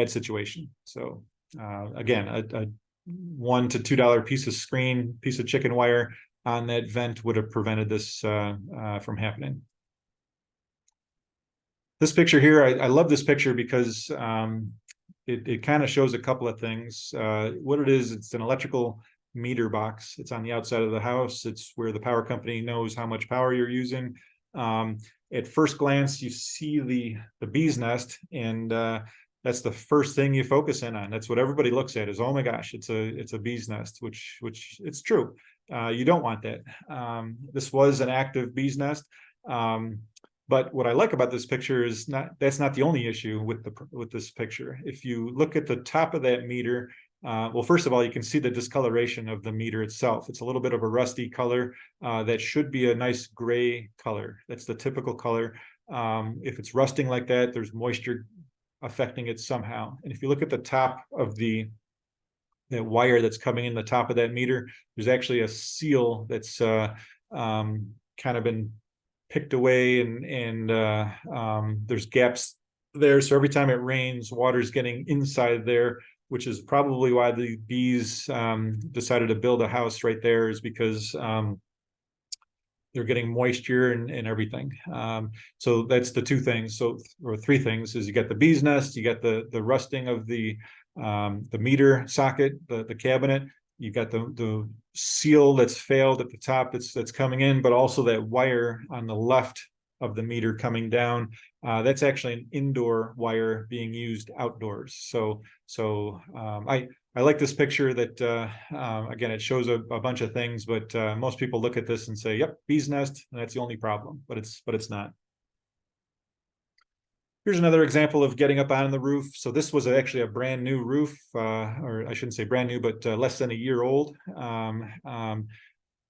situation. So again, a $1 to $2 piece of screen, piece of chicken wire on that vent would have prevented this from happening. This picture here, I love this picture because it kind of shows a couple of things. What it is, it's an electrical meter box. It's on the outside of the house. It's where the power company knows how much power you're using. At first glance, you see the bee's nest, and that's the first thing you focus in on. That's what everybody looks at, is, oh my gosh, it's a bee's nest, which it's true. You don't want that. This was an active bee's nest. But what I like about this picture is that's not the only issue with this picture. If you look at the top of that meter, well, first of all, you can see the discoloration of the meter itself. It's a little bit of a rusty color that should be a nice gray color. That's the typical color. If it's rusting like that, there's moisture affecting it somehow. And if you look at the top of that wire that's coming in the top of that meter, there's actually a seal that's kind of been picked away, and there's gaps there. So every time it rains, water's getting inside there, which is probably why the bees decided to build a house right there, is because they're getting moisture and everything. So that's the two things. So, or three things, is you get the bee's nest, you get the rusting of the meter socket, the cabinet, you got the seal that's failed at the top that's coming in, but also that wire on the left of the meter coming down. That's actually an indoor wire being used outdoors. So I like this picture that, again, it shows a bunch of things, but most people look at this and say, yep, bee's nest, and that's the only problem, but it's not. Here's another example of getting up on the roof. So this was actually a brand new roof, or I shouldn't say brand new, but less than a year old.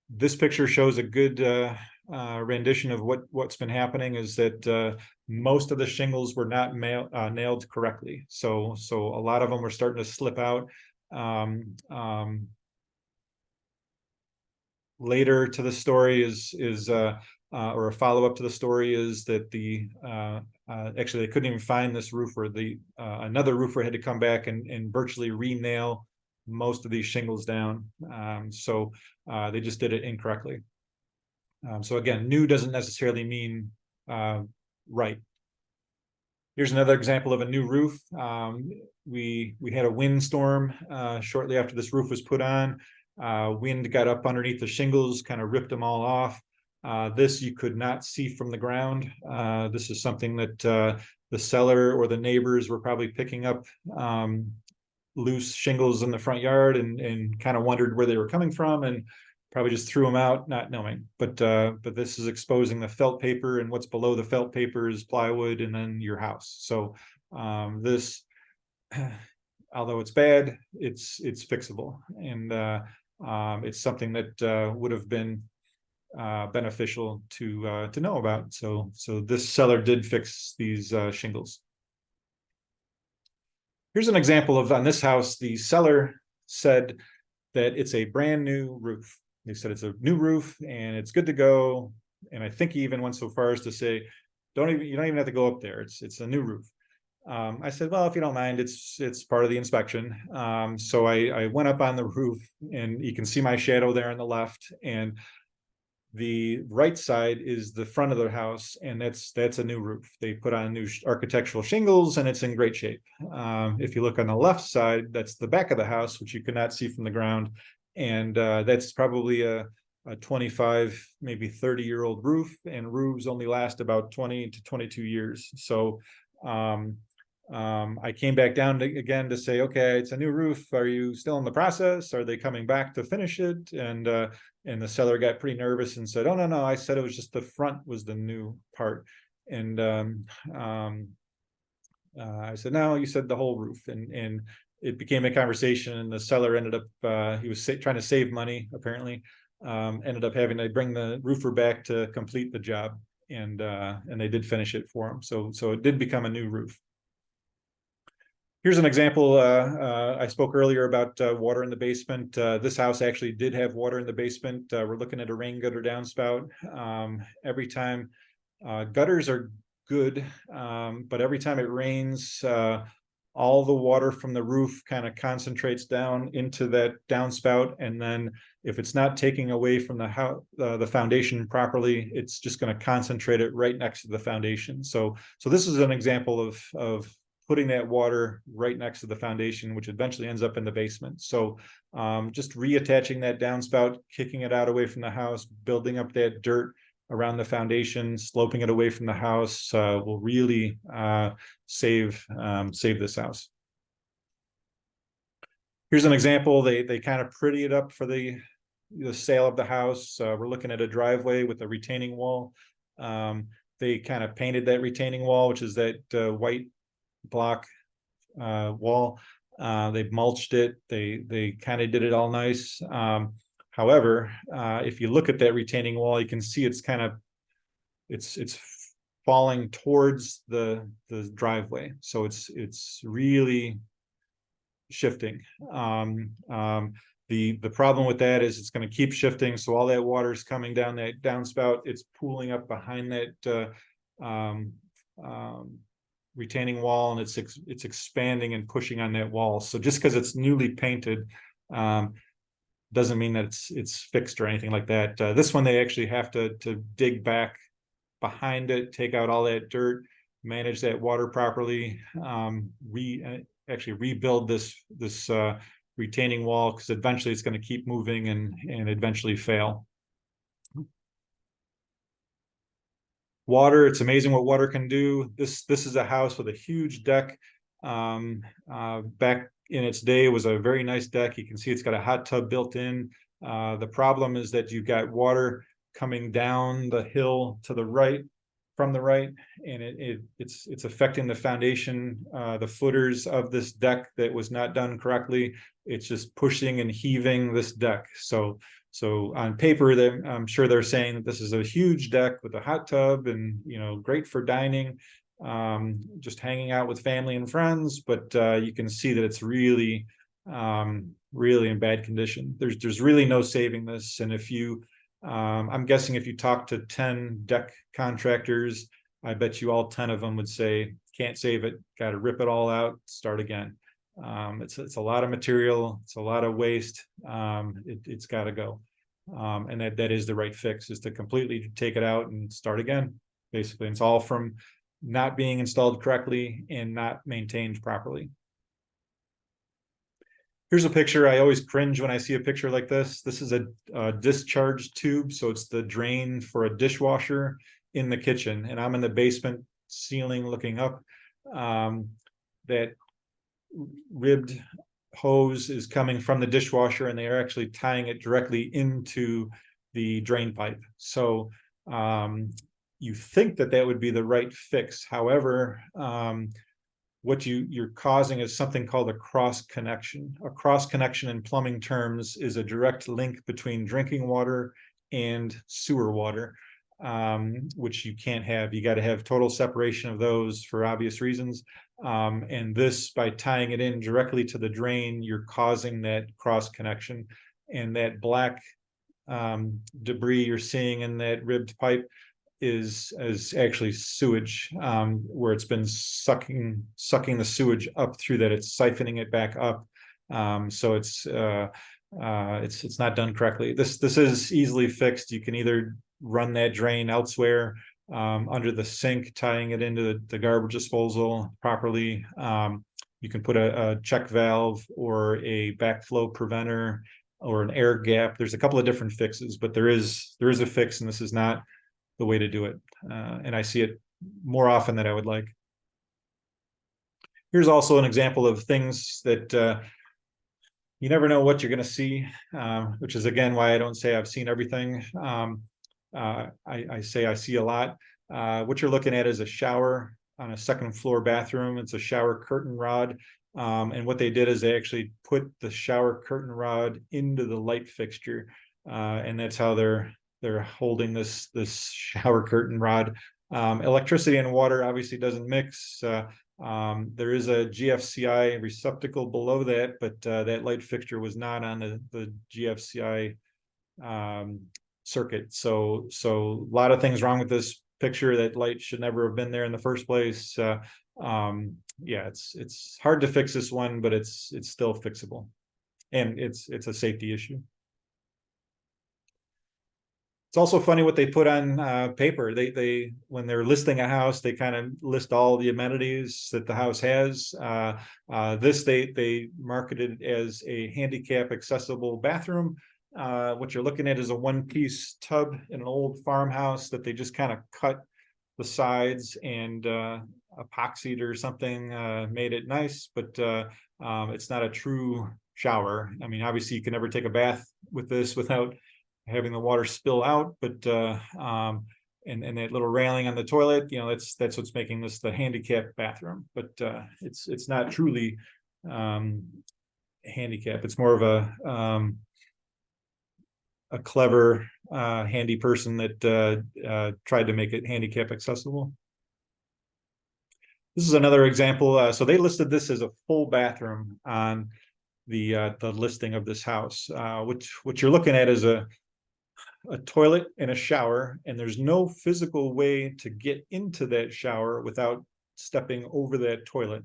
This picture shows a good rendition of what's been happening, is that most of the shingles were not nailed correctly. So a lot of them were starting to slip out. Later to the story is or a follow-up to the story is that actually they couldn't even find this roofer. Another roofer had to come back and virtually re-nail most of these shingles down. So they just did it incorrectly. So again, new doesn't necessarily mean right. Here's another example of a new roof. We had a windstorm shortly after this roof was put on. Wind got up underneath the shingles, kind of ripped them all off. This you could not see from the ground. This is something that the seller or the neighbors were probably picking up loose shingles in the front yard and kind of wondered where they were coming from, and probably just threw them out, not knowing. But this is exposing the felt paper, and what's below the felt paper is plywood, and then your house. So this, although it's bad, it's fixable, and it's something that would have been beneficial to know about. So this seller did fix these shingles. Here's an example of, on this house, the seller said that it's a brand new roof. They said it's a new roof and it's good to go. And I think he even went so far as to say, you don't even have to go up there. It's a new roof. I said, well, if you don't mind, it's part of the inspection. So I went up on the roof, and you can see my shadow there on the left, and the right side is the front of the house, and that's a new roof. They put on new architectural shingles, and it's in great shape. If you look on the left side, that's the back of the house, which you could not see from the ground, and that's probably a 25, maybe 30-year-old roof, and roofs only last about 20 to 22 years. So I came back down again to say, okay, it's a new roof. Are you still in the process? Are they coming back to finish it? And the seller got pretty nervous and said, oh, no, I said it was just the front was the new part. And I said, no, you said the whole roof. And it became a conversation, and the seller ended up, he was trying to save money, apparently, ended up having to bring the roofer back to complete the job. And they did finish it for him. So it did become a new roof. Here's an example. I spoke earlier about water in the basement. This house actually did have water in the basement. We're looking at a rain gutter downspout. Every time, gutters are good, but every time it rains, all the water from the roof kind of concentrates down into that downspout, and then if it's not taking away from the foundation properly, it's just going to concentrate it right next to the foundation. So this is an example of putting that water right next to the foundation, which eventually ends up in the basement. So just reattaching that downspout, kicking it out away from the house, building up that dirt around the foundation, sloping it away from the house will really save this house. Here's an example. They kind of pretty it up for the sale of the house. We're looking at a driveway with a retaining wall. they kind of painted that retaining wall, which is that white block wall. They mulched it. They kind of did it all nice. However, if you look at that retaining wall, you can see it's kind of it's falling towards the driveway, so it's really shifting. The problem with that is it's going to keep shifting, so all that water is coming down that downspout. It's pooling up behind that retaining wall, and it's expanding and pushing on that wall. So just because it's newly painted doesn't mean that it's fixed or anything like that. This one they actually have to dig back behind it, take out all that dirt, manage that water properly, actually rebuild this retaining wall, because eventually it's going to keep moving and eventually fail. Water, it's amazing what water can do. This is a house with a huge deck. Back in its day, it was a very nice deck. You can see it's got a hot tub built in. The problem is that you've got water coming down the hill to the right, from the right, and it's affecting the foundation, the footers of this deck that was not done correctly. It's just pushing and heaving this deck. So on paper, I'm sure they're saying that this is a huge deck with a hot tub and, you know, great for dining, just hanging out with family and friends. But you can see that it's really, really in bad condition. There's really no saving this. And if you, I'm guessing if you talk to 10 deck contractors, I bet you all 10 of them would say, can't save it, got to rip it all out, start again. It's a lot of material, it's a lot of waste. It's got to go. And that is the right fix, is to completely take it out and start again, basically. And it's all from not being installed correctly and not maintained properly. Here's a picture. I always cringe when I see a picture like this. This is a discharge tube. So it's the drain for a dishwasher in the kitchen. And I'm in the basement ceiling looking up. That ribbed hose is coming from the dishwasher, and they are actually tying it directly into the drain pipe. So you think that would be the right fix. However, what you're causing is something called a cross connection. A cross connection in plumbing terms is a direct link between drinking water and sewer water, which you can't have. You got to have total separation of those for obvious reasons. And this, by tying it in directly to the drain, you're causing that cross connection. And that black debris you're seeing in that ribbed pipe is actually sewage, where it's been sucking the sewage up through that. It's siphoning it back up. So it's not done correctly. This is easily fixed. You can either run that drain elsewhere, under the sink, tying it into the garbage disposal properly. You can put a check valve or a backflow preventer or an air gap. There's a couple of different fixes, but there is a fix, and this is not the way to do it. And I see it more often than I would like. Here's also an example of things that you never know what you're going to see, which is again why I don't say I've seen everything. I say I see a lot. What you're looking at is a shower on a second floor bathroom. It's a shower curtain rod. And what they did is they actually put the shower curtain rod into the light fixture. And that's how they're holding this shower curtain rod. Electricity and water obviously doesn't mix. There is a GFCI receptacle below that, but that light fixture was not on the GFCI circuit. So a lot of things wrong with this picture. That light should never have been there in the first place. Yeah, it's hard to fix this one, but it's still fixable, and it's a safety issue. It's also funny what they put on paper. They when they're listing a house, they kind of list all the amenities that the house has. This they marketed as a handicap accessible bathroom. What you're looking at is a one-piece tub in an old farmhouse that they just kind of cut the sides and epoxied or something, made it nice, but it's not a true shower. I mean, obviously you can never take a bath with this without having the water spill out, but and that little railing on the toilet, you know, that's what's making this the handicap bathroom. But it's not truly handicap. It's more of a clever handy person that tried to make it handicap accessible. This is another example. So they listed this as a full bathroom on the listing of this house. What you're looking at is a toilet and a shower, and there's no physical way to get into that shower without stepping over that toilet.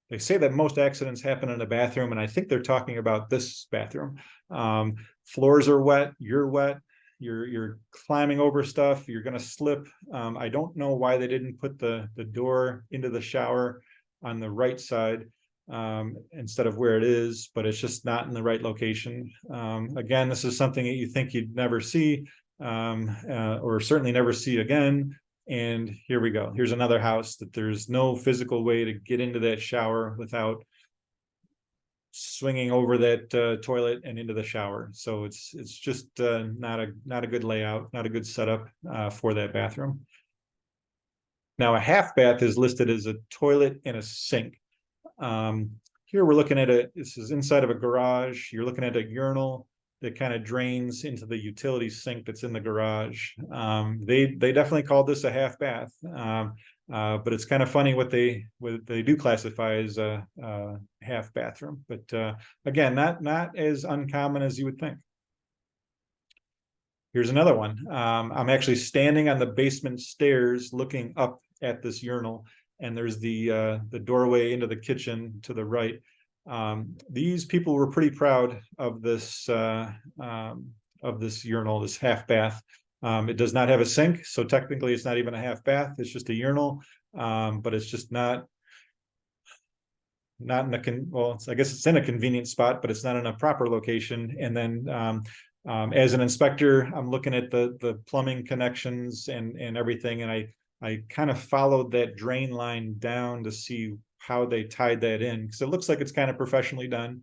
They say that most accidents happen in a bathroom, and I think they're talking about this bathroom. Floors are wet, you're climbing over stuff, you're going to slip. I don't know why they didn't put the door into the shower on the right side instead of where it is, but it's just not in the right location. Again, this is something that you think you'd never see, or certainly never see again. And here we go. Here's another house that there's no physical way to get into that shower without swinging over that toilet and into the shower. So it's just not a good layout, not a good setup for that bathroom. Now, a half bath is listed as a toilet and a sink. Here we're looking at this is inside of a garage. You're looking at a urinal that kind of drains into the utility sink that's in the garage. They definitely called this a half bath, but it's kind of funny what they do classify as a half bathroom. But again, not as uncommon as you would think. Here's another one. I'm actually standing on the basement stairs looking up at this urinal, and there's the doorway into the kitchen to the right. These people were pretty proud of this urinal, this half bath. It does not have a sink, so technically it's not even a half bath. It's just a urinal, but it's just not in a I guess it's in a convenient spot, but it's not in a proper location. And then as an inspector, I'm looking at the plumbing connections and everything, and I kind of followed that drain line down to see how they tied that in, because it looks like it's kind of professionally done.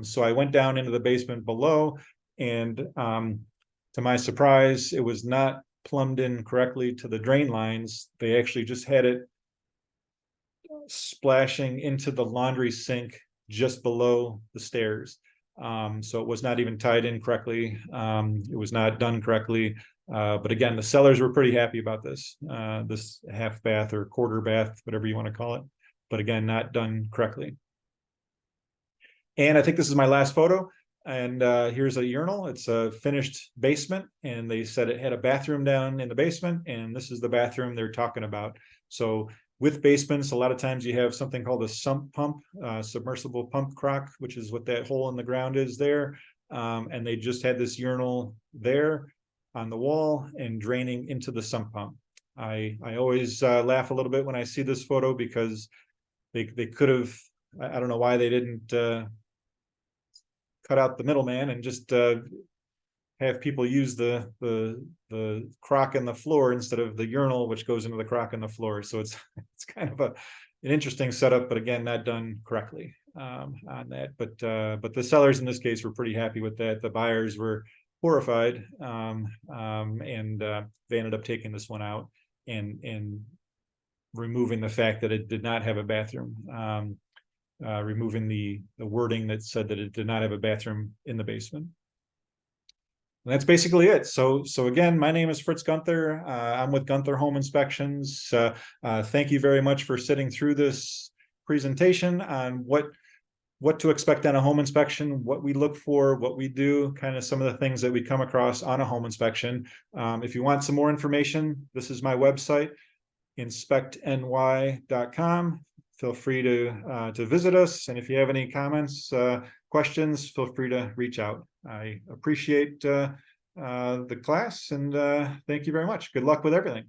So I went down into the basement below, and to my surprise, it was not plumbed in correctly to the drain lines. They actually just had it splashing into the laundry sink just below the stairs. So it was not even tied in correctly. It was not done correctly. But again, the sellers were pretty happy about this half bath or quarter bath, whatever you want to call it. But again, not done correctly. And I think this is my last photo. And here's a urinal. It's a finished basement, and they said it had a bathroom down in the basement, and this is the bathroom they're talking about. So with basements, a lot of times you have something called a sump pump, submersible pump crock, which is what that hole in the ground is there. And they just had this urinal there on the wall and draining into the sump pump. I always laugh a little bit when I see this photo, because they could have, I don't know why they didn't cut out the middleman and just have people use the crock in the floor instead of the urinal, which goes into the crock in the floor. So it's kind of an interesting setup, but again, not done correctly on that. But the sellers in this case were pretty happy with that. The buyers were horrified, and they ended up taking this one out and removing the fact that it did not have a bathroom, removing the wording that said that it did not have a bathroom in the basement. And that's basically it. So again, my name is Fritz Gunther. I'm with Gunther Home Inspections. Thank you very much for sitting through this presentation on what to expect on a home inspection, what we look for, what we do, kind of some of the things that we come across on a home inspection. If you want some more information, this is my website, inspectny.com. Feel free to visit us. And if you have any comments, questions, feel free to reach out. I appreciate the class, and thank you very much. Good luck with everything.